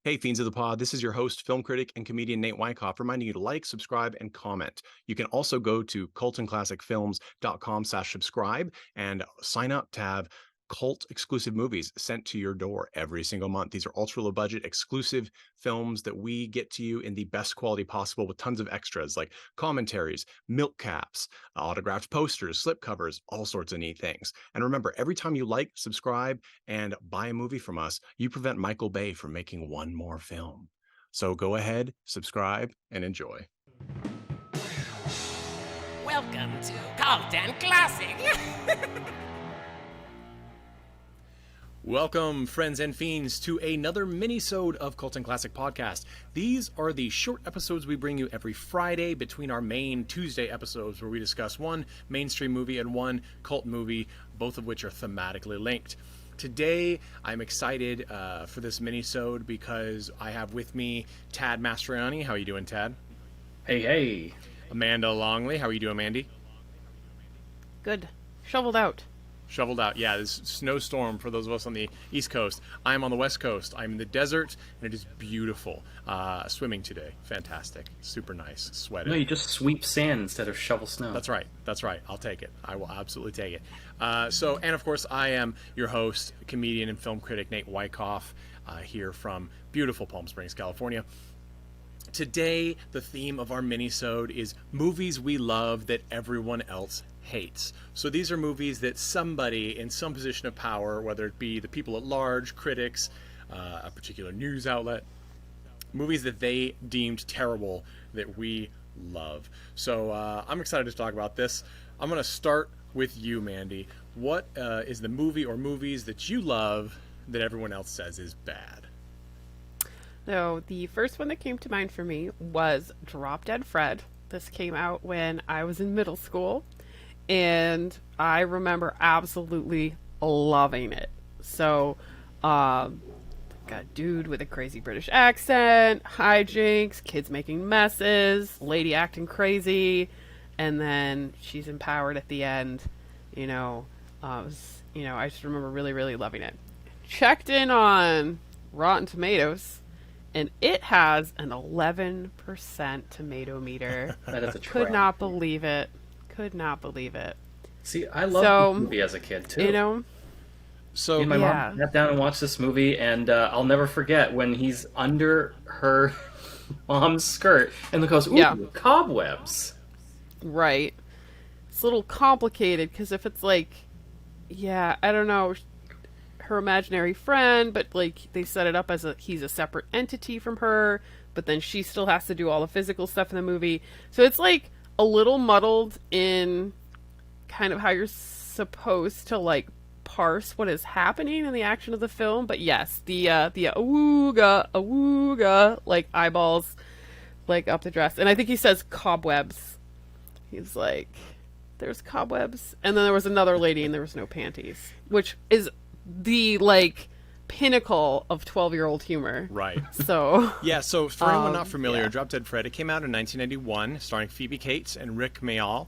Hey, Fiends of the Pod, this is your host, film critic, and comedian Nate Wyckoff, reminding you to like, subscribe, and comment. You can also go to cultandclassicfilms.com/subscribe and sign up to have cult exclusive movies sent to your door every single month. These are ultra low budget exclusive films that we get to you in the best quality possible with tons of extras like commentaries, milk caps, autographed posters, slipcovers, all sorts of neat things. And remember, every time you like, subscribe, and buy a movie from us, you prevent Michael Bay from making one more film. So go ahead, subscribe, and enjoy. Welcome to Cult and Classic. Welcome, friends and fiends, to another mini-sode of Cult and Classic Podcast. These are the short episodes we bring you every Friday between our main Tuesday episodes where we discuss one mainstream movie and one cult movie, both of which are thematically linked. Today, I'm excited for this mini-sode because I have with me Tad Mastroianni. How are you doing, Tad? Hey. Amanda Longley. How are you doing, Mandy? Good. Shoveled out. Shoveled out. Yeah, this snowstorm for those of us on the East Coast. I'm on the West Coast. I'm in the desert, and it is beautiful. Swimming today. Fantastic. Super nice. Sweating. No, you just sweep sand instead of shovel snow. That's right. I'll take it. I will absolutely take it. And of course, I am your host, comedian and film critic Nate Wyckoff, here from beautiful Palm Springs, California. Today, the theme of our mini-sode is movies we love that everyone else hates. So these are movies that somebody in some position of power, whether it be the people at large, critics, a particular news outlet, movies that they deemed terrible that we love. So I'm excited to talk about this. I'm going to start with you, Mandy. What is the movie or movies that you love that everyone else says is bad? So the first one that came to mind for me was Drop Dead Fred. This came out when I was in middle school, and I remember absolutely loving it. So, got a dude with a crazy British accent, hijinks, kids making messes, lady acting crazy, and then she's empowered at the end. I just remember really, really loving it. Checked in on Rotten Tomatoes, and it has an 11% tomato meter. That is a Could trap. not believe it. See, I loved this movie as a kid, too. So Me and my mom sat down and watched this movie, and I'll never forget when he's under her mom's skirt, and it goes, ooh, cobwebs. Right. It's a little complicated, because if it's like, I don't know, her imaginary friend, but like they set it up as he's a separate entity from her, but then she still has to do all the physical stuff in the movie. So it's like a little muddled in kind of how you're supposed to like parse what is happening in the action of the film. But yes, the awooga, like eyeballs, like up the dress. And I think he says cobwebs. He's like, there's cobwebs. And then there was another lady and there was no panties, which is the like pinnacle of 12-year-old humor. Right. So so for anyone not familiar, Drop Dead Fred, it came out in 1991, starring Phoebe Cates and Rick Mayall.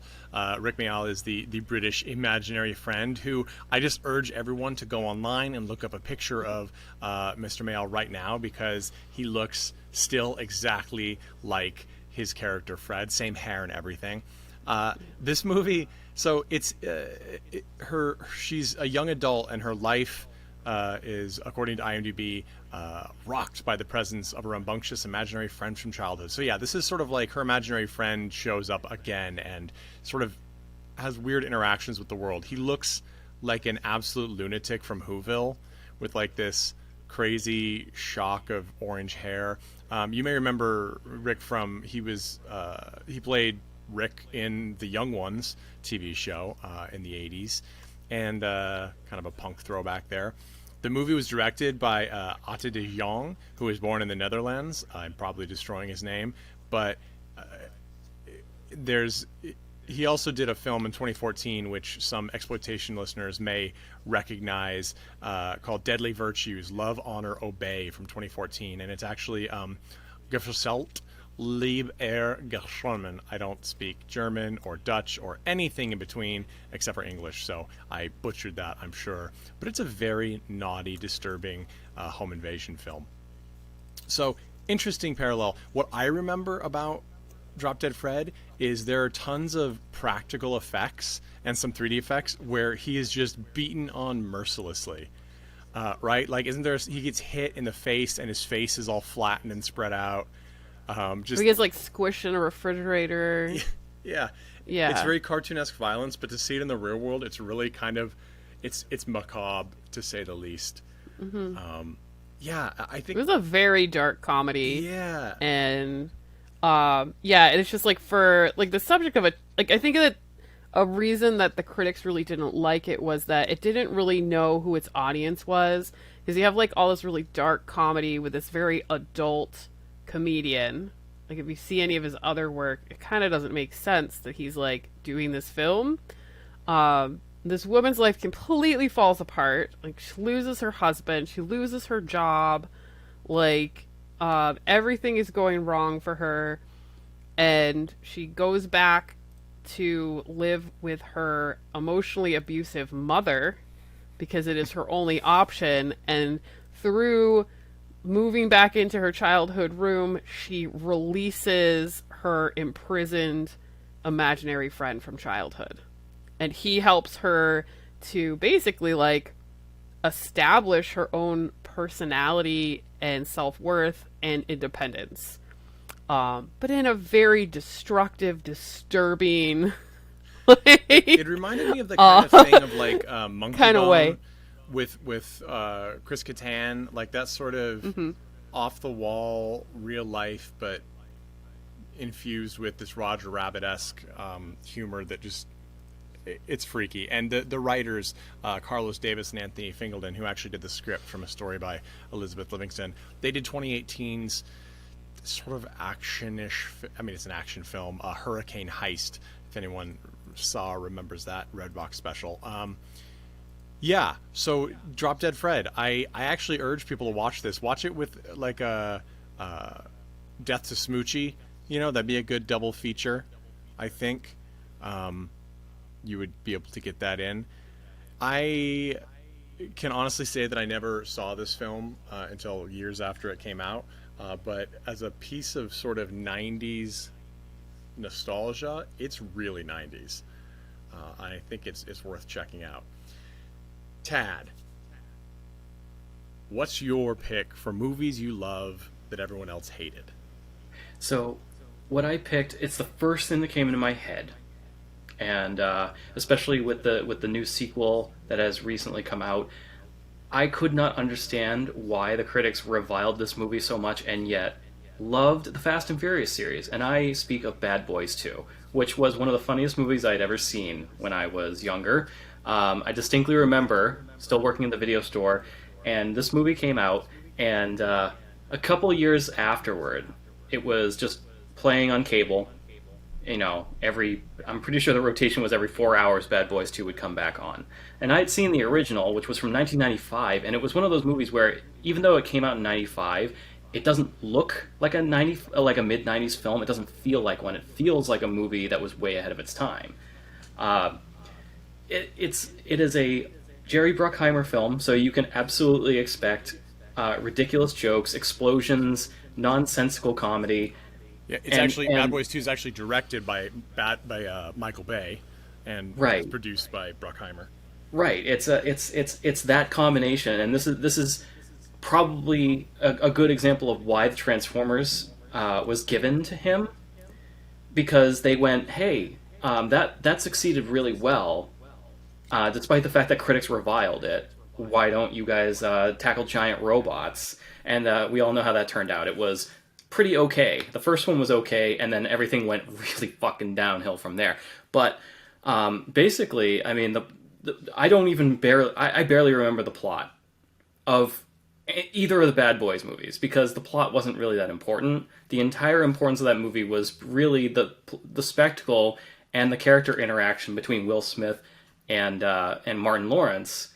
Rick Mayall is the British imaginary friend who I just urge everyone to go online and look up a picture of Mr. Mayall right now, because he looks still exactly like his character Fred, same hair and everything. This movie, so she's a young adult, and her life is, according to IMDb, rocked by the presence of a rambunctious imaginary friend from childhood. So yeah, this is sort of like her imaginary friend shows up again and sort of has weird interactions with the world. He looks like an absolute lunatic from Whoville with like this crazy shock of orange hair. You may remember Rick from, he played Rick in the Young Ones TV show in the 80s, and kind of a punk throwback there. The movie was directed by Atte de Jong, who was born in the Netherlands. I'm probably destroying his name, but he also did a film in 2014, which some exploitation listeners may recognize, called Deadly Virtues, Love, Honor, Obey, from 2014, and it's actually Geverselt Lieb Geschonnen. I don't speak German or Dutch or anything in between except for English, so I butchered that, I'm sure. But it's a very naughty, disturbing home invasion film. So, interesting parallel. What I remember about Drop Dead Fred is there are tons of practical effects and some 3D effects where he is just beaten on mercilessly. Right? Like, isn't there? He gets hit in the face and his face is all flattened and spread out. Just He gets like squished in a refrigerator. yeah, Yeah. It's very cartoonesque violence, but to see it in the real world, it's really kind of, it's macabre to say the least. Yeah, I think It was a very dark comedy. yeah. And yeah, and it's just like for like the subject of it, like I think that a reason that the critics really didn't like it was that it didn't really know who its audience was, because you have like all this really dark comedy with this very adult comedian. Like if you see any of his other work, it kind of doesn't make sense that he's like doing this film. This woman's life completely falls apart. Like she loses her husband, she loses her job, like everything is going wrong for her, and she goes back to live with her emotionally abusive mother because it is her only option. And through moving back into her childhood room, she releases her imprisoned imaginary friend from childhood. And he helps her to basically like establish her own personality and self-worth and independence. But in a very destructive, disturbing It reminded me of the kind of thing of like Monkey kind of Bone way. with Chris Kattan, like that sort of off the wall, real life, but infused with this Roger Rabbit-esque humor that just it's freaky. And the writers, Carlos Davis and Anthony Fingleton, who actually did the script from a story by Elizabeth Livingston, they did 2018's sort of action-ish, I mean, it's an action film, Hurricane Heist, if anyone saw or remembers that Redbox special. Yeah, so Drop Dead Fred, I actually urge people to watch this. Watch it with like a Death to Smoochie, you know, that'd be a good double feature, I think. You would be able to get that in. I can honestly say that I never saw this film until years after it came out. But as a piece of sort of 90s nostalgia, it's really 90s. I think it's worth checking out. Tad, what's your pick for movies you love that everyone else hated? So, what I picked, it's the first thing that came into my head, and especially with the new sequel that has recently come out, I could not understand why the critics reviled this movie so much and yet loved the Fast and Furious series. And I speak of Bad Boys 2, which was one of the funniest movies I'd ever seen when I was younger. I distinctly remember still working in the video store, and this movie came out, and a couple years afterward, it was just playing on cable. You know, I'm pretty sure the rotation was every 4 hours Bad Boys 2 would come back on. And I'd seen the original, which was from 1995, and it was one of those movies where, even though it came out in 95, it doesn't look like a mid-90s film. It doesn't feel like one. It feels like a movie that was way ahead of its time. It is a Jerry Bruckheimer film, so you can absolutely expect ridiculous jokes, explosions, nonsensical comedy. Yeah, Bad Boys 2 is actually directed by Michael Bay, and right. produced by Bruckheimer. Right. It's that combination, and this is probably a good example of why the Transformers was given to him, because they went, hey, that succeeded really well, despite the fact that critics reviled it. Why don't you guys tackle giant robots? And we all know how that turned out. It was pretty okay. The first one was okay, and then everything went really fucking downhill from there. But basically, I mean, I barely remember the plot of either of the Bad Boys movies, because the plot wasn't really that important. The entire importance of that movie was really the spectacle and the character interaction between Will Smith and Martin Lawrence,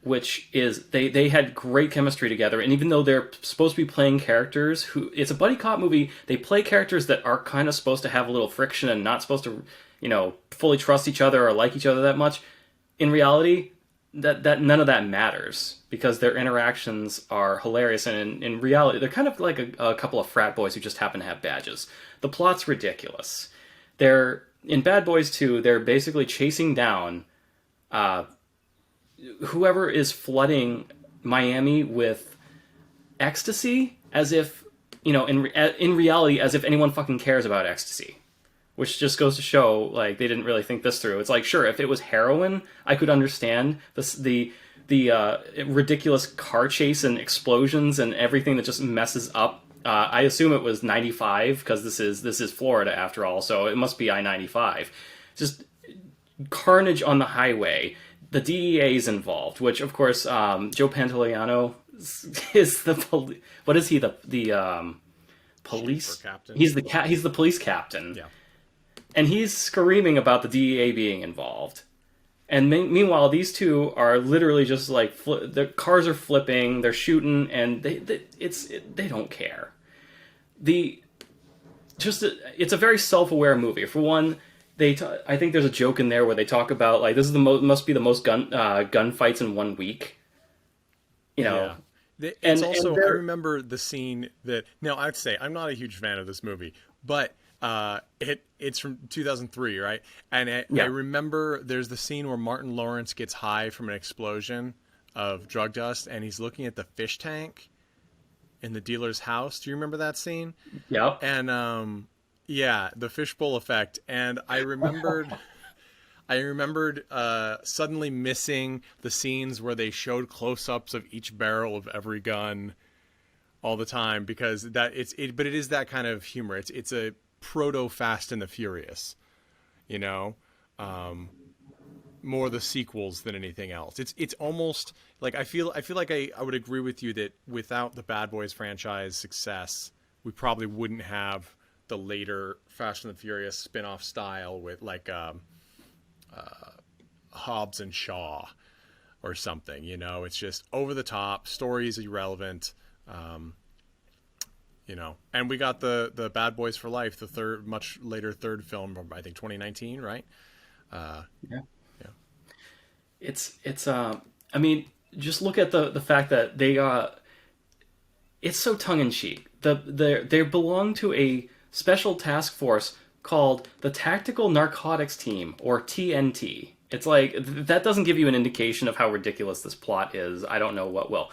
which is they had great chemistry together. And even though they're supposed to be playing characters who, it's a buddy cop movie, they play characters that are kind of supposed to have a little friction and not supposed to, fully trust each other or like each other that much. In reality, that none of that matters because their interactions are hilarious, and in reality they're kind of like a couple of frat boys who just happen to have badges. The plot's ridiculous. They're in Bad Boys 2, they're basically chasing down whoever is flooding Miami with ecstasy, as if, in reality, as if anyone fucking cares about ecstasy. Which just goes to show, like, they didn't really think this through. It's like, sure, if it was heroin, I could understand the ridiculous car chase and explosions and everything that just messes up. I assume it was 95 because this is Florida after all, so it must be I-95. Just carnage on the highway. The DEA is involved, which of course Joe Pantoliano is the what is he the police captain? He's the police captain. Yeah. And he's screaming about the DEA being involved. And meanwhile, these two are literally just like their cars are flipping, they're shooting, and they don't care. It's a very self-aware movie. For one, I think there's a joke in there where they talk about like this is must be the most gunfights in 1 week. Yeah. It's also, I remember the scene that, now I'd say I'm not a huge fan of this movie, but it's from 2003, right? And I remember there's the scene where Martin Lawrence gets high from an explosion of drug dust, and he's looking at the fish tank in the dealer's house. Do you remember that scene? Yeah. And the fishbowl effect. And I remembered suddenly missing the scenes where they showed close-ups of each barrel of every gun all the time, because but it is that kind of humor. It's a proto Fast and the Furious, more the sequels than anything else. It's almost like I feel like I would agree with you that without the Bad Boys franchise success, we probably wouldn't have the later Fast and the Furious spin-off style with like Hobbs and Shaw or something. It's just over the top, stories irrelevant. And we got the Bad Boys for Life, the much later third film from, I think, 2019, right? Yeah. It's I mean, just look at the fact that they it's so tongue in cheek. They belong to a special task force called the Tactical Narcotics Team, or TNT. It's like that doesn't give you an indication of how ridiculous this plot is. I don't know what will.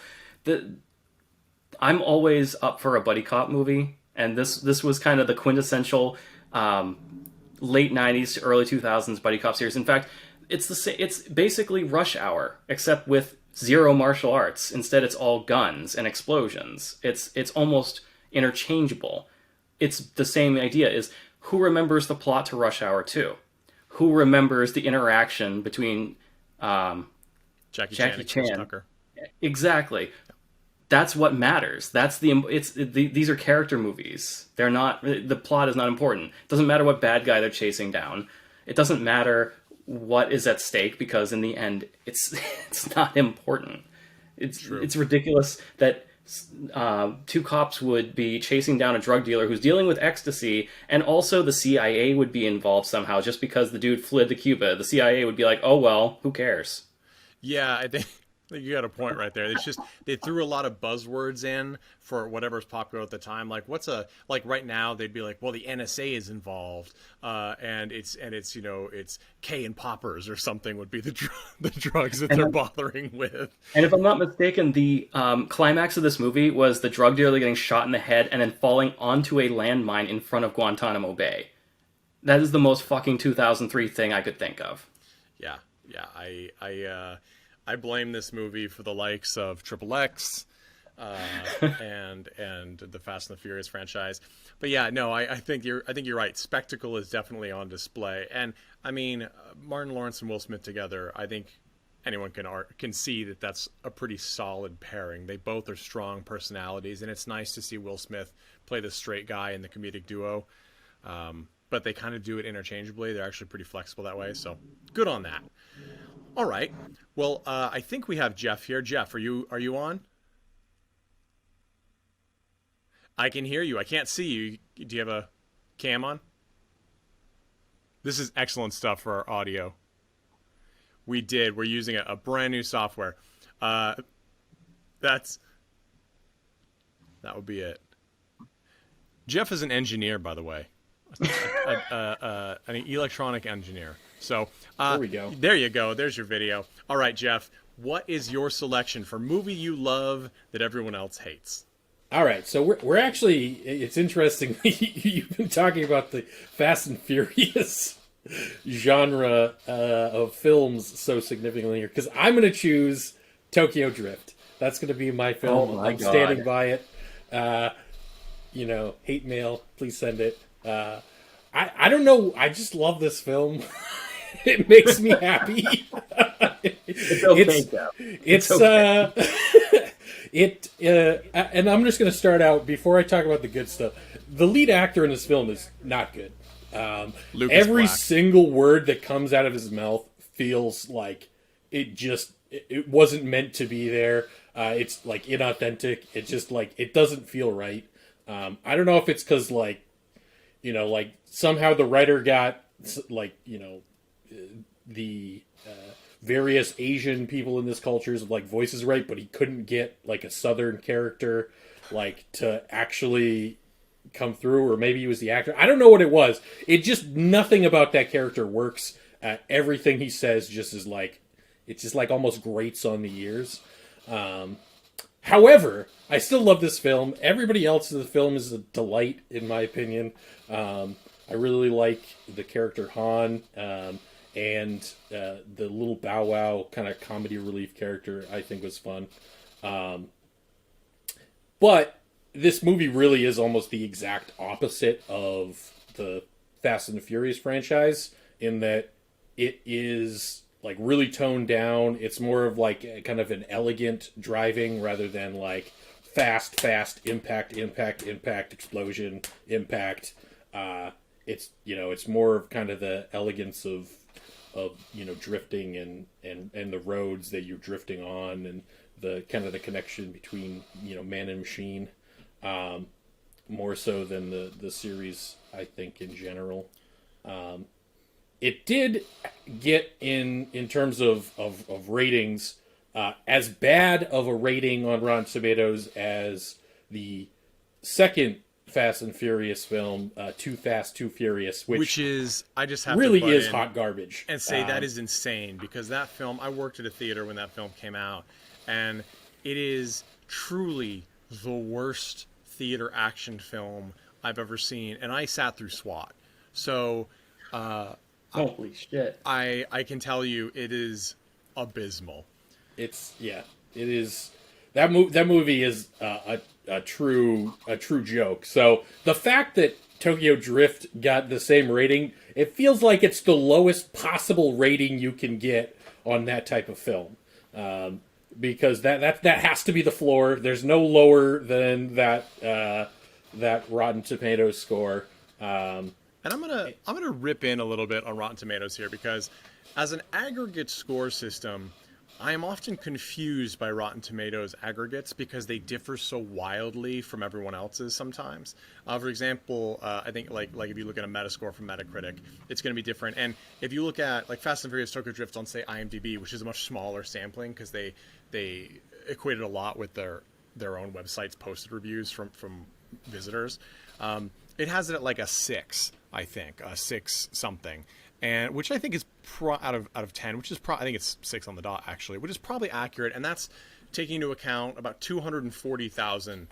I'm always up for a buddy cop movie, and this was kind of the quintessential late 90s to early 2000s buddy cop series. In fact, it's basically Rush Hour, except with zero martial arts. Instead, it's all guns and explosions. It's almost interchangeable. It's the same idea, is who remembers the plot to Rush Hour 2? Who remembers the interaction between Jackie Chan and Chris Tucker? Exactly. That's what matters. These are character movies. They're not, the plot is not important. It doesn't matter what bad guy they're chasing down. It doesn't matter what is at stake, because in the end, it's not important. It's ridiculous that two cops would be chasing down a drug dealer who's dealing with ecstasy, and also the CIA would be involved somehow just because the dude fled to Cuba. The CIA would be like, oh well, who cares? Yeah, I think you got a point right there. It's just they threw a lot of buzzwords in for whatever's popular at the time. Like like right now they'd be like, well, the NSA is involved, and it's it's K and poppers or something would be the drugs that they're bothering with. And if I'm not mistaken, the climax of this movie was the drug dealer getting shot in the head and then falling onto a landmine in front of Guantanamo Bay. That is the most fucking 2003 thing I could think of. Yeah. I blame this movie for the likes of Triple X and the Fast and the Furious franchise. But yeah, no, I think you're right. Spectacle is definitely on display, and I mean Martin Lawrence and Will Smith together. I think anyone can see that that's a pretty solid pairing. They both are strong personalities, and it's nice to see Will Smith play the straight guy in the comedic duo. But they kind of do it interchangeably. They're actually pretty flexible that way. So good on that. All right. Well, I think we have Jeff here. Jeff, are you on? I can hear you. I can't see you. Do you have a cam on? This is excellent stuff for our audio. We did. We're using a brand new software. That would be it. Jeff is an engineer, by the way, an electronic engineer. So there we go. There you go. There's your video. All right, Jeff. What is your selection for movie you love that everyone else hates? All right, so we're actually, it's interesting, you've been talking about the Fast and Furious genre of films so significantly here, because I'm going to choose Tokyo Drift. That's going to be my film. Oh my I'm God. standing by it. Hate mail, please send it. I don't know, I just love this film. It makes me happy. It's okay, though. It's okay. And I'm just going to start out before I talk about the good stuff. The lead actor in this film is not good. Every Black. single word that comes out of his mouth feels like it wasn't meant to be there. It's like inauthentic. It's just like it doesn't feel right. I don't know if it's because somehow the writer got the various Asian people in this culture's voices right, but he couldn't get a Southern character to actually come through, or maybe he was the actor. I don't know what it was. It just, nothing about that character works. Everything he says just is it's just almost grates on the ears. However, I still love this film. Everybody else in the film is a delight, in my opinion. I really like the character Han, and the little Bow Wow kind of comedy relief character I think was fun. But this movie really is almost the exact opposite of the Fast and the Furious franchise, in that it is really toned down. It's more of kind of an elegant driving rather than fast, impact, explosion, impact. It's more of kind of the elegance of drifting and the roads that you're drifting on, and the kind of the connection between man and machine, more so than the series, I think, in general. It did get in terms of ratings as bad of a rating on Rotten Tomatoes as the second Fast and Furious film, Too Fast, Too Furious, which is, I just have really to butt is in hot garbage. and say that is insane, because that film, I worked at a theater when that film came out, and it is truly the worst theater action film I've ever seen, and I sat through SWAT. So Holy shit. I can tell you it is abysmal. It is. That movie is a true joke. So the fact that Tokyo Drift got the same rating, it feels like it's the lowest possible rating you can get on that type of film, because that has to be the floor. There's no lower than that Rotten Tomatoes score. And I'm gonna rip in a little bit on Rotten Tomatoes here, because as an aggregate score system, I am often confused by Rotten Tomatoes aggregates because they differ so wildly from everyone else's sometimes. For example, I think like if you look at a Metascore from Metacritic, it's going to be different. And if you look at Fast and Furious Tokyo Drift on, say, IMDb, which is a much smaller sampling because they equated a lot with their own website's posted reviews from visitors, it has it at a 6, I think, a 6 something. And which I think is out of 10, which is I think it's 6 on the dot actually, which is probably accurate, and that's taking into account about 240,000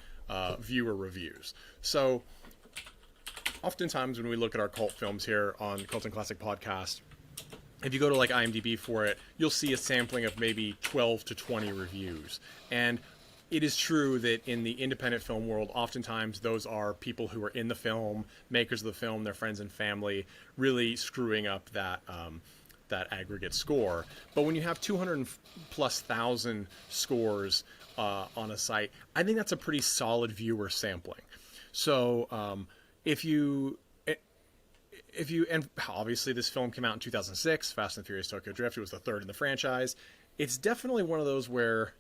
viewer reviews. So, oftentimes when we look at our cult films here on Cult and Classic Podcast, if you go to IMDb for it, you'll see a sampling of maybe 12 to 20 reviews, and it is true that in the independent film world, oftentimes those are people who are in the film, makers of the film, their friends and family, really screwing up that aggregate score. But when you have 200,000+ scores on a site, I think that's a pretty solid viewer sampling. So if you and obviously this film came out in 2006, Fast and Furious Tokyo Drift, it was the third in the franchise. It's definitely one of those where,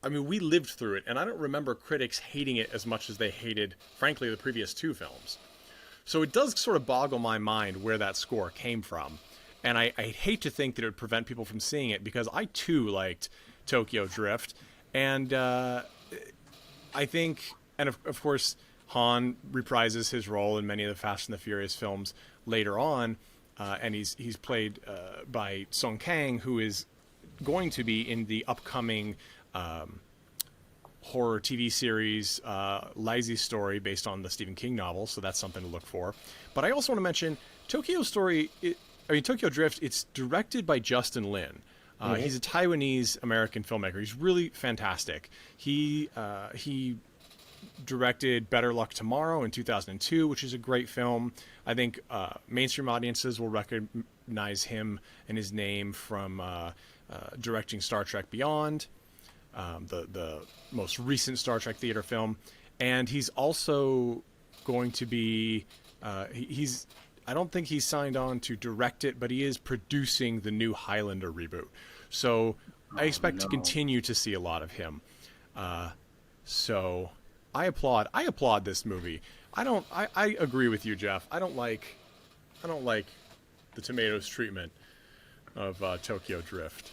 I mean, we lived through it, and I don't remember critics hating it as much as they hated, frankly, the previous two films. So it does sort of boggle my mind where that score came from. and I hate to think that it would prevent people from seeing it, because I too liked Tokyo Drift, and I think, and of course, Han reprises his role in many of the Fast and the Furious films later on, and he's played by Song Kang, who is going to be in the upcoming horror TV series Lazy Story, based on the Stephen King novel, so that's something to look for. But I also want to mention Tokyo Drift. It's directed by Justin Lin. He's a Taiwanese American filmmaker. He's really fantastic. He directed Better Luck Tomorrow in 2002, which is a great film. I think mainstream audiences will recognize him and his name from directing Star Trek Beyond, the most recent Star Trek theater film. And he's also going to be I don't think he's signed on to direct it, but he is producing the new Highlander reboot. So I expect to continue to see a lot of him. So I applaud this movie. I agree with you, Jeff. I don't like the Tomatoes treatment of Tokyo Drift.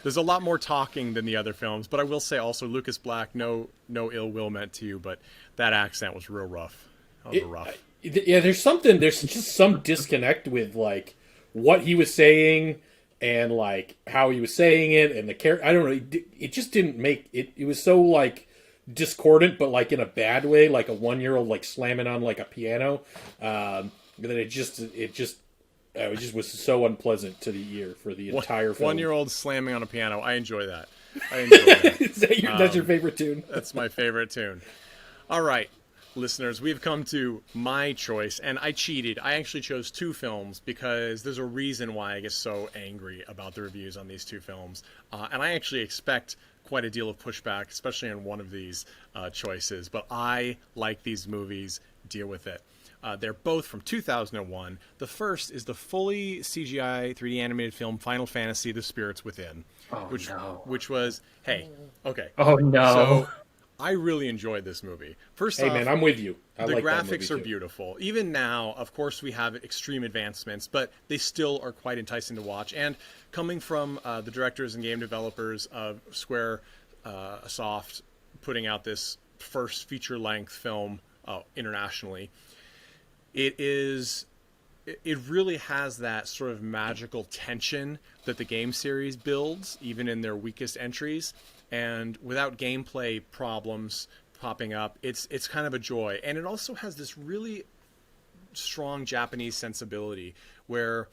There's a lot more talking than the other films, but I will say also, Lucas Black, no ill will meant to you, but that accent was real rough. That was rough. Yeah, there's just some disconnect with like what he was saying and like how he was saying it, and the character. I don't know. It just didn't make it. It was so like discordant, but like in a bad way, like a 1-year-old like slamming on like a piano. That it just was so unpleasant to the ear for the entire film. 1-year-old slamming on a piano. I enjoy that. That's your favorite tune? That's my favorite tune. All right, listeners, we've come to my choice, and I cheated. I actually chose 2 films because there's a reason why I get so angry about the reviews on these 2 films. And I actually expect quite a deal of pushback, especially on one of these choices. But I like these movies. Deal with it. They're both from 2001. The first is the fully CGI 3D animated film Final Fantasy: The Spirits Within, which was okay. Oh no! So I really enjoyed this movie. First off, man, I'm with you. The graphics are beautiful. Even now, of course, we have extreme advancements, but they still are quite enticing to watch. And coming from the directors and game developers of Square Soft, putting out this first feature-length film internationally, it really has that sort of magical tension that the game series builds, even in their weakest entries. And without gameplay problems popping up, it's kind of a joy. And it also has this really strong Japanese sensibility where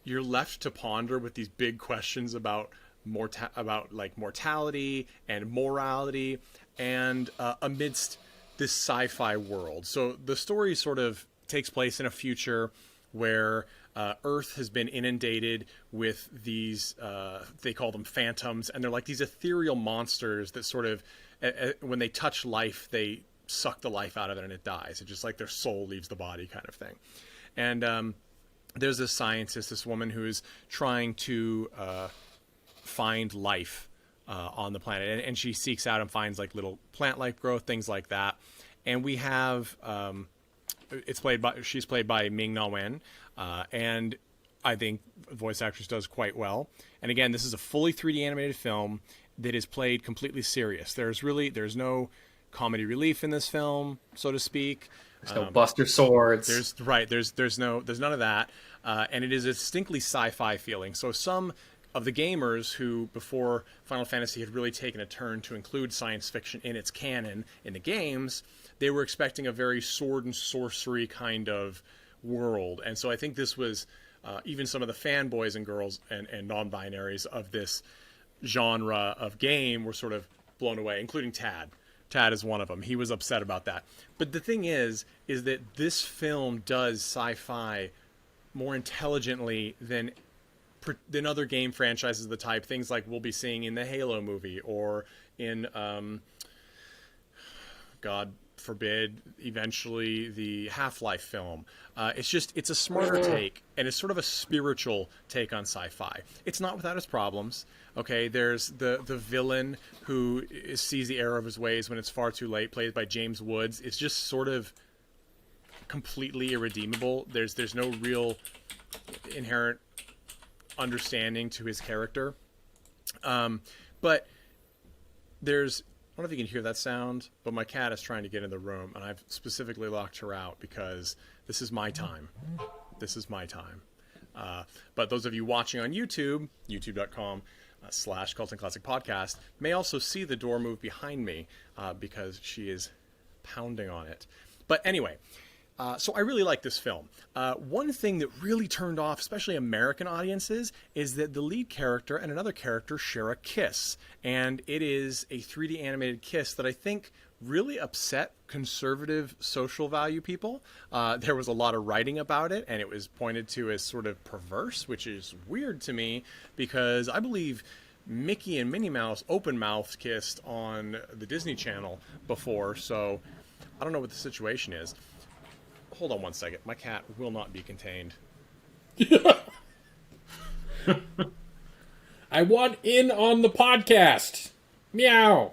you're left to ponder with these big questions about mortality and morality, and amidst this sci-fi world. So the story sort of takes place in a future where Earth has been inundated with these, they call them phantoms, and they're like these ethereal monsters that sort of, when they touch life, they suck the life out of it and it dies. It's just like their soul leaves the body kind of thing. And there's this scientist, this woman who is trying to find life on the planet, and she seeks out and finds like little plant life growth, things like that. And we have she's played by Ming-Na Wen, and I think the voice actress does quite well. And again, this is a fully 3D animated film that is played completely serious. There's no comedy relief in this film, so to speak. There's no Buster Swords. There's none of that, and it is a distinctly sci-fi feeling. So some of the gamers who, before Final Fantasy had really taken a turn to include science fiction in its canon in the games, they were expecting a very sword and sorcery kind of world. And so I think this was, even some of the fanboys and girls and non-binaries of this genre of game were sort of blown away, including Tad. Tad is one of them. He was upset about that. But the thing is that this film does sci-fi more intelligently than other game franchises of the type, things like we'll be seeing in the Halo movie or in, God forbid, eventually the Half-Life film. It's a smarter take, and it's sort of a spiritual take on sci-fi. It's not without its problems. Okay, there's the villain who sees the error of his ways when it's far too late, played by James Woods. It's just sort of completely irredeemable. There's no real inherent understanding to his character. But there's, I don't know if you can hear that sound, but my cat is trying to get in the room, and I've specifically locked her out because this is my time. This is my time. But those of you watching on YouTube, youtube.com/Cult and Classic Podcast, may also see the door move behind me because she is pounding on it. But anyway, so I really like this film. One thing that really turned off, especially American audiences, is that the lead character and another character share a kiss. And it is a 3D animated kiss that I think really upset conservative social value people. There was a lot of writing about it, and it was pointed to as sort of perverse, which is weird to me because I believe Mickey and Minnie Mouse open-mouthed kissed on the Disney Channel before, so I don't know what the situation is. Hold on one second. My cat will not be contained. I want in on the podcast. Meow.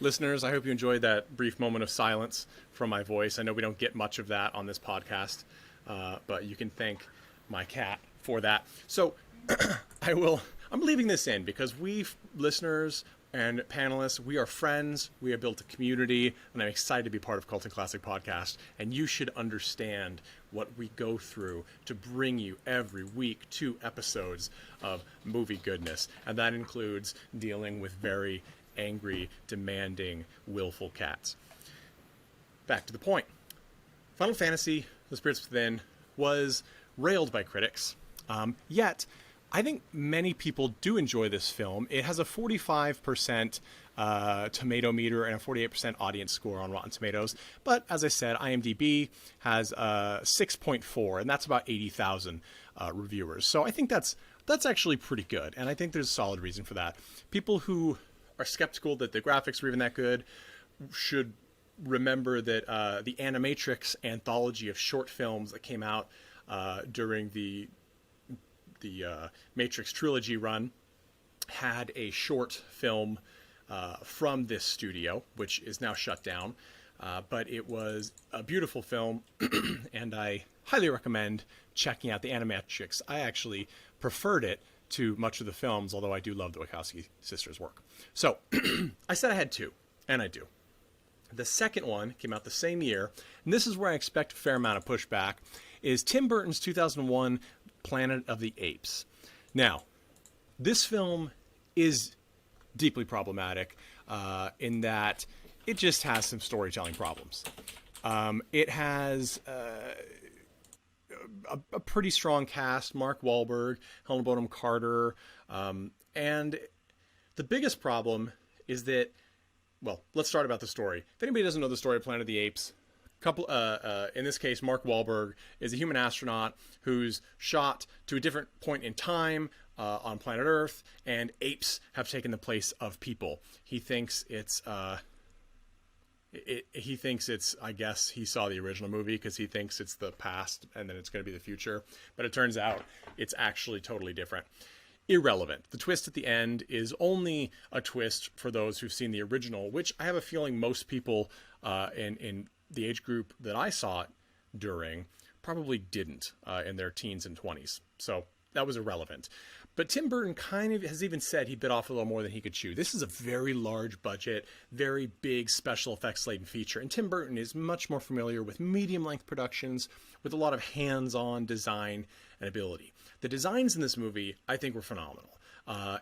Listeners, I hope you enjoyed that brief moment of silence from my voice. I know we don't get much of that on this podcast, but you can thank my cat for that. So I'm leaving this in because we listeners and panelists, we are friends, we have built a community, and I'm excited to be part of Cult and Classic Podcast, and you should understand what we go through to bring you every week 2 episodes of movie goodness, and that includes dealing with very angry, demanding, willful cats. Back to the point. Final Fantasy, The Spirits Within, was railed by critics, yet I think many people do enjoy this film. It has a 45% tomato meter and a 48% audience score on Rotten Tomatoes. But as I said, IMDb has 6.4, and that's about 80,000 reviewers. So I think that's actually pretty good, and I think there's a solid reason for that. People who are skeptical that the graphics were even that good should remember that the Animatrix anthology of short films that came out during the Matrix trilogy run had a short film from this studio, which is now shut down. But it was a beautiful film, and I highly recommend checking out the Animatrix. I actually preferred it to much of the films, although I do love the Wachowski sisters' work. So I said I had 2, and I do. The second one came out the same year, and this is where I expect a fair amount of pushback, is Tim Burton's 2001 Planet of the Apes. Now, this film is deeply problematic in that it just has some storytelling problems. It has a pretty strong cast: Mark Wahlberg, Helena Bonham Carter, and the biggest problem is that, well, let's start about the story. If anybody doesn't know the story of Planet of the Apes, in this case, Mark Wahlberg is a human astronaut who's shot to a different point in time on planet Earth, and apes have taken the place of people. He thinks it's I guess he saw the original movie because he thinks it's the past and then it's going to be the future. But it turns out it's actually totally different. Irrelevant. The twist at the end is only a twist for those who've seen the original, which I have a feeling most people in the age group that I saw it during probably didn't in their teens and 20s. So that was irrelevant. But Tim Burton kind of has even said he bit off a little more than he could chew. This is a very large budget, very big special effects laden feature. And Tim Burton is much more familiar with medium length productions with a lot of hands-on design and ability. The designs in this movie, I think, were phenomenal.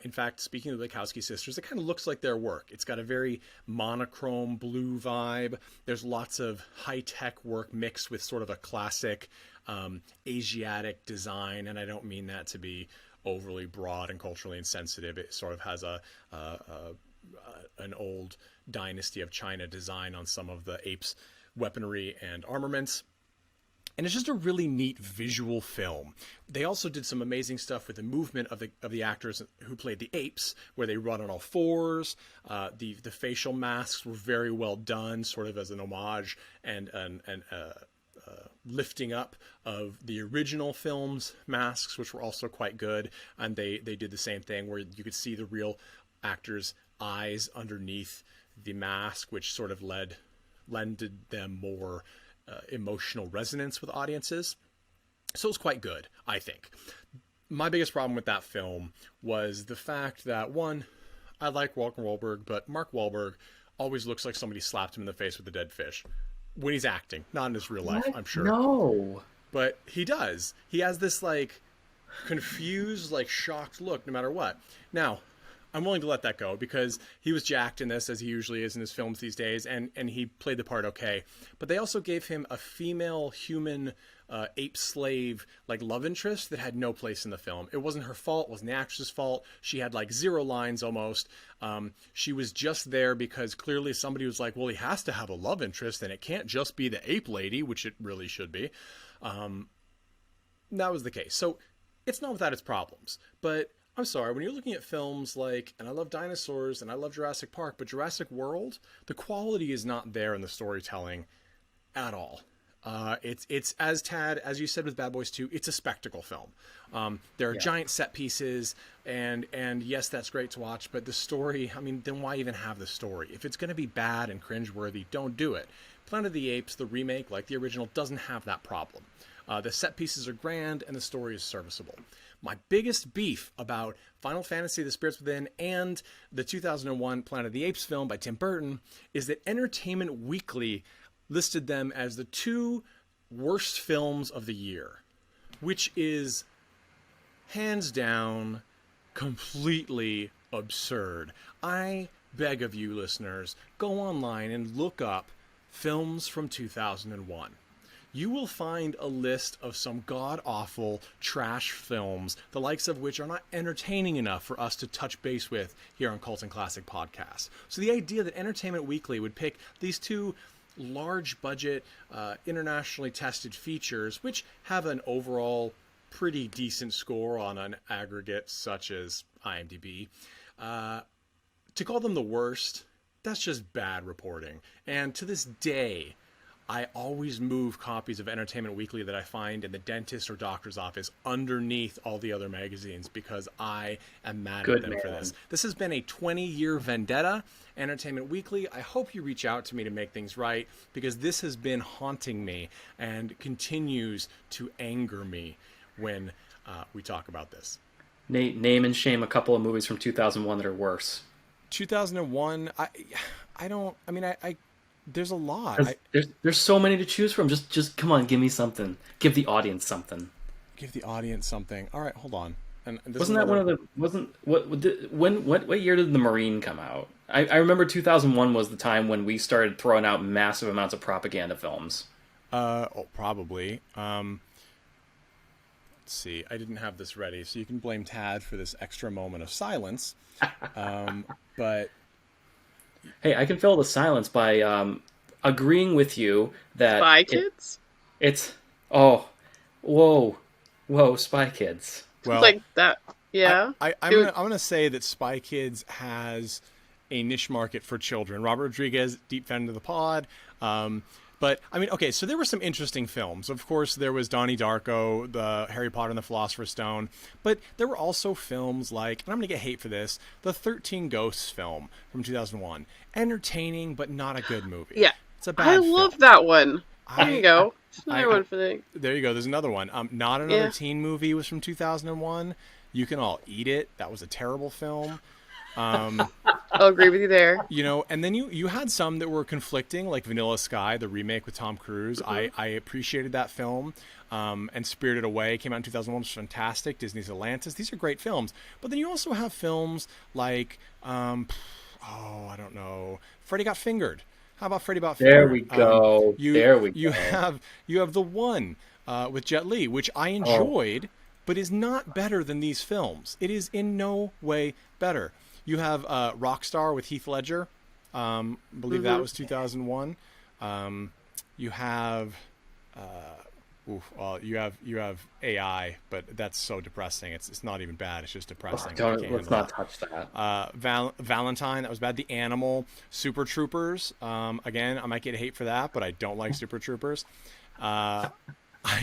In fact, speaking of the Wachowski sisters, it kind of looks like their work. It's got a very monochrome blue vibe. There's lots of high-tech work mixed with sort of a classic Asiatic design, and I don't mean that to be overly broad and culturally insensitive. It sort of has an old dynasty of China design on some of the apes' weaponry and armaments. And it's just a really neat visual film. They also did some amazing stuff with the movement of the actors who played the apes, where they run on all fours. The facial masks were very well done, sort of as an homage and lifting up of the original film's masks, which were also quite good. And they did the same thing where you could see the real actors' eyes underneath the mask, which sort of lended them more emotional resonance with audiences. So it was quite good, I think. My biggest problem with that film was the fact that, one, I like Mark Wahlberg, but Mark Wahlberg always looks like somebody slapped him in the face with a dead fish when he's acting, not in his real life, What? I'm sure. No. But he does. He has this like confused, like shocked look no matter what. Now, I'm willing to let that go because he was jacked in this, as he usually is in his films these days, and he played the part okay. But they also gave him a female human ape slave like love interest that had no place in the film. It wasn't her fault. It wasn't the actress's fault. She had like 0 lines almost. She was just there because clearly somebody was like, well, he has to have a love interest and it can't just be the ape lady, which it really should be. That was the case. So it's not without its problems, but I'm sorry, when you're looking at films like, and I love dinosaurs and I love Jurassic Park, but Jurassic World, the quality is not there in the storytelling at all. It's as Tad, as you said with Bad Boys 2, it's a spectacle film. There are giant set pieces, and yes, that's great to watch, but the story, I mean, then why even have the story? If it's going to be bad and cringeworthy, don't do it. Planet of the Apes, the remake, like the original, doesn't have that problem. The set pieces are grand, and the story is serviceable. My biggest beef about Final Fantasy: The Spirits Within and the 2001 Planet of the Apes film by Tim Burton is that Entertainment Weekly listed them as the 2 worst films of the year, which is hands down completely absurd. I beg of you, listeners, go online and look up films from 2001. You will find a list of some god-awful trash films, the likes of which are not entertaining enough for us to touch base with here on Cult and Classic Podcast. So the idea that Entertainment Weekly would pick these 2 large-budget, internationally tested features, which have an overall pretty decent score on an aggregate such as IMDb, to call them the worst, that's just bad reporting. And to this day, I always move copies of Entertainment Weekly that I find in the dentist or doctor's office underneath all the other magazines because I am mad at them for this. This has been a 20-year vendetta. Entertainment Weekly, I hope you reach out to me to make things right because this has been haunting me and continues to anger me when we talk about this. Nate, name and shame a couple of movies from 2001 that are worse. 2001, there's a lot. There's so many to choose from. Just come on, give me something. Give the audience something. Give the audience something. All right, hold on. And wasn't that one of the? What year did The Marine come out? I remember 2001 was the time when we started throwing out massive amounts of propaganda films. Probably. Let's see. I didn't have this ready, so you can blame Tad for this extra moment of silence. But. Hey, I can fill the silence by agreeing with you that Spy Kids? Whoa, Spy Kids. Well, like that, yeah. I'm gonna say that Spy Kids has a niche market for children. Robert Rodriguez, deep fan of the pod. But I mean, okay, so there were some interesting films. Of course, there was Donnie Darko, the Harry Potter and the Philosopher's Stone. But there were also films like, and I'm going to get hate for this, the 13 Ghosts film from 2001. Entertaining, but not a good movie. Yeah. It's a bad film. love that one. There you go. Just another one for the... There you go. There's another one. Not Another Teen Movie was from 2001. You Can All Eat It. That was a terrible film. I'll agree with you there. You know, and then you had some that were conflicting, like Vanilla Sky, the remake with Tom Cruise. Mm-hmm. I appreciated that film. And Spirited Away came out in 2001, was fantastic. Disney's Atlantis. These are great films. But then you also have films like, I don't know, Freddy Got Fingered. How about Freddy Got Fingered? There we go. You have The One with Jet Li, which I enjoyed, but is not better than these films. It is in no way better. You have Rockstar with Heath Ledger. I believe that was 2001. You have you have AI, but that's so depressing. It's not even bad. It's just depressing. Let's not touch that. Valentine, that was bad. The Animal, Super Troopers. Again, I might get hate for that, but I don't like Super Troopers. I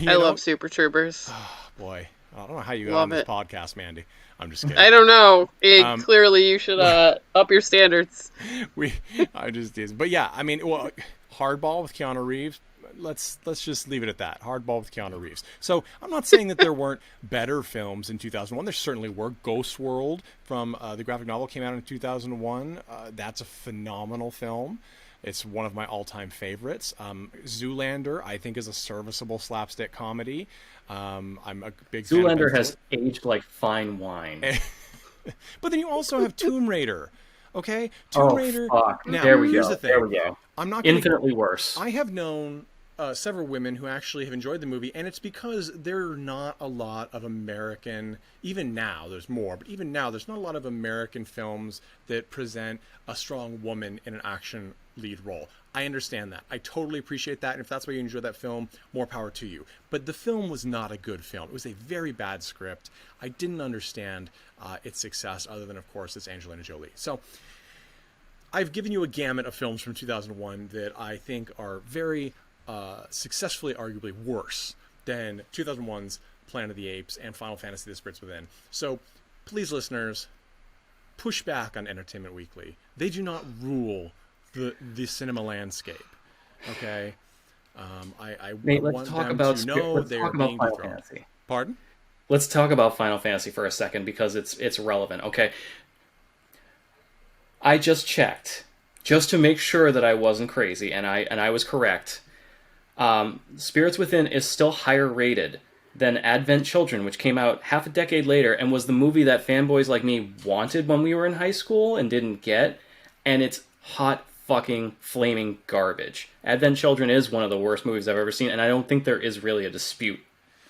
love Super Troopers. Boy, I don't know how you got on this podcast, Mandy. I'm just kidding. I don't know. Clearly, you should up your standards. I just did. But yeah, I mean, Hardball with Keanu Reeves, let's just leave it at that. Hardball with Keanu Reeves. So I'm not saying that there weren't better films in 2001. There certainly were. Ghost World from the graphic novel came out in 2001. That's a phenomenal film. It's one of my all-time favorites. Zoolander, I think, is a serviceable slapstick comedy. I'm a big fan of Zoolander Ben has aged like fine wine. But then you also have Tomb Raider. Okay, Tomb Raider. Fuck. Now, There we here's go. the thing. There we go. I'm not gonna, Infinitely worse. I have known several women who actually have enjoyed the movie, and it's because there are not a lot of American. Even now, there's more, but even now, there's not a lot of American films that present a strong woman in an action lead role. I understand that. I totally appreciate that, and if that's why you enjoyed that film, more power to you. But the film was not a good film. It was a very bad script. I didn't understand its success, other than, of course, it's Angelina Jolie. So I've given you a gamut of films from 2001 that I think are very successfully, arguably worse than 2001's Planet of the Apes and Final Fantasy: The Spirits Within. So please, listeners, push back on Entertainment Weekly. They do not rule the cinema landscape. Okay, Nate, want let's talk them about to know let's they're talk about being Final dethroned. Fantasy. Pardon? Let's talk about Final Fantasy for a second because it's relevant. Okay, I just checked just to make sure that I wasn't crazy, and I was correct. Spirits Within is still higher rated than Advent Children, which came out half a decade later and was the movie that fanboys like me wanted when we were in high school and didn't get, and it's hot fucking flaming garbage. Advent Children is one of the worst movies I've ever seen, and I don't think there is really a dispute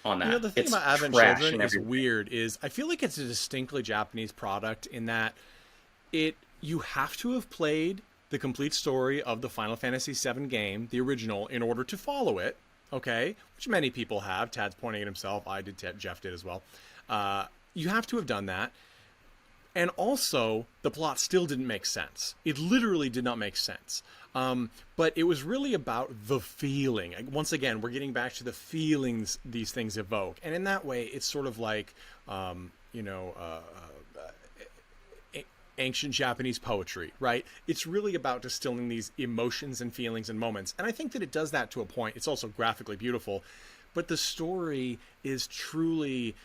on that. You know, the thing It's about Advent trash Children and is everything. weird is I feel like it's a distinctly Japanese product in that you have to have played the complete story of the Final Fantasy VII game, the original, in order to follow it, okay? Which many people have. Tad's pointing at himself. I did. Jeff did as well. You have to have done that. And also, the plot still didn't make sense. It literally did not make sense. But it was really about the feeling. Once again, we're getting back to the feelings these things evoke. And in that way, it's sort of like, ancient Japanese poetry, right? It's really about distilling these emotions and feelings and moments. And I think that it does that to a point. It's also graphically beautiful. But the story is truly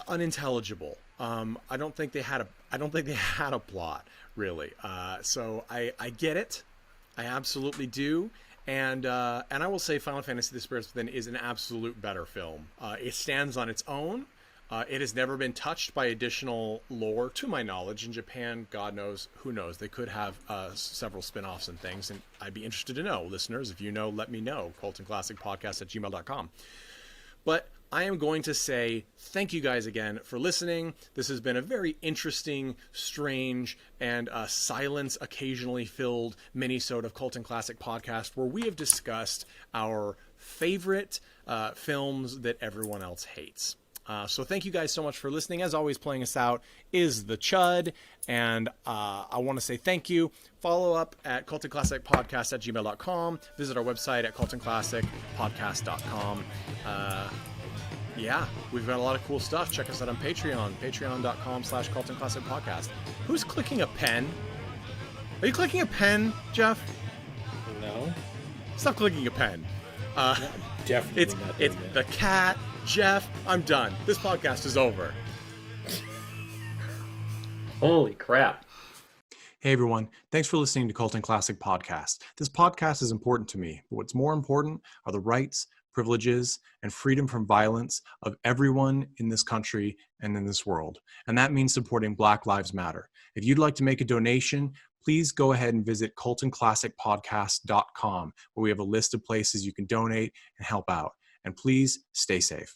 unintelligible. I don't think they had a plot, really. So I get it. I absolutely do. And I will say Final Fantasy: The Spirits Within is an absolute better film. It stands on its own. It has never been touched by additional lore, to my knowledge. In Japan, God knows, who knows? They could have several spin-offs and things, and I'd be interested to know. Listeners, if you know, let me know. ColtonClassicPodcast@gmail.com. But I am going to say thank you guys again for listening. This has been a very interesting, strange, and silence occasionally filled mini-sode of Colton Classic Podcast, where we have discussed our favorite films that everyone else hates. So thank you guys so much for listening. As always, playing us out is the Chud, and I want to say thank you. Follow up at coltonclassicpodcast@gmail.com. Visit our website at coltonclassicpodcast.com. Yeah, we've got a lot of cool stuff. Check us out on Patreon, patreon.com/coltonclassicpodcast. Who's clicking a pen? Are you clicking a pen, Jeff? No, Stop clicking a pen. definitely It's not doing the that. cat. Jeff, I'm done. This podcast is over. Holy crap. Hey everyone, thanks for listening to Colton Classic Podcast. This podcast is important to me, but what's more important are the rights, privileges, and freedom from violence of everyone in this country and in this world. And that means supporting Black Lives Matter. If you'd like to make a donation, please go ahead and visit coltonclassicpodcast.com, where we have a list of places you can donate and help out. And please stay safe.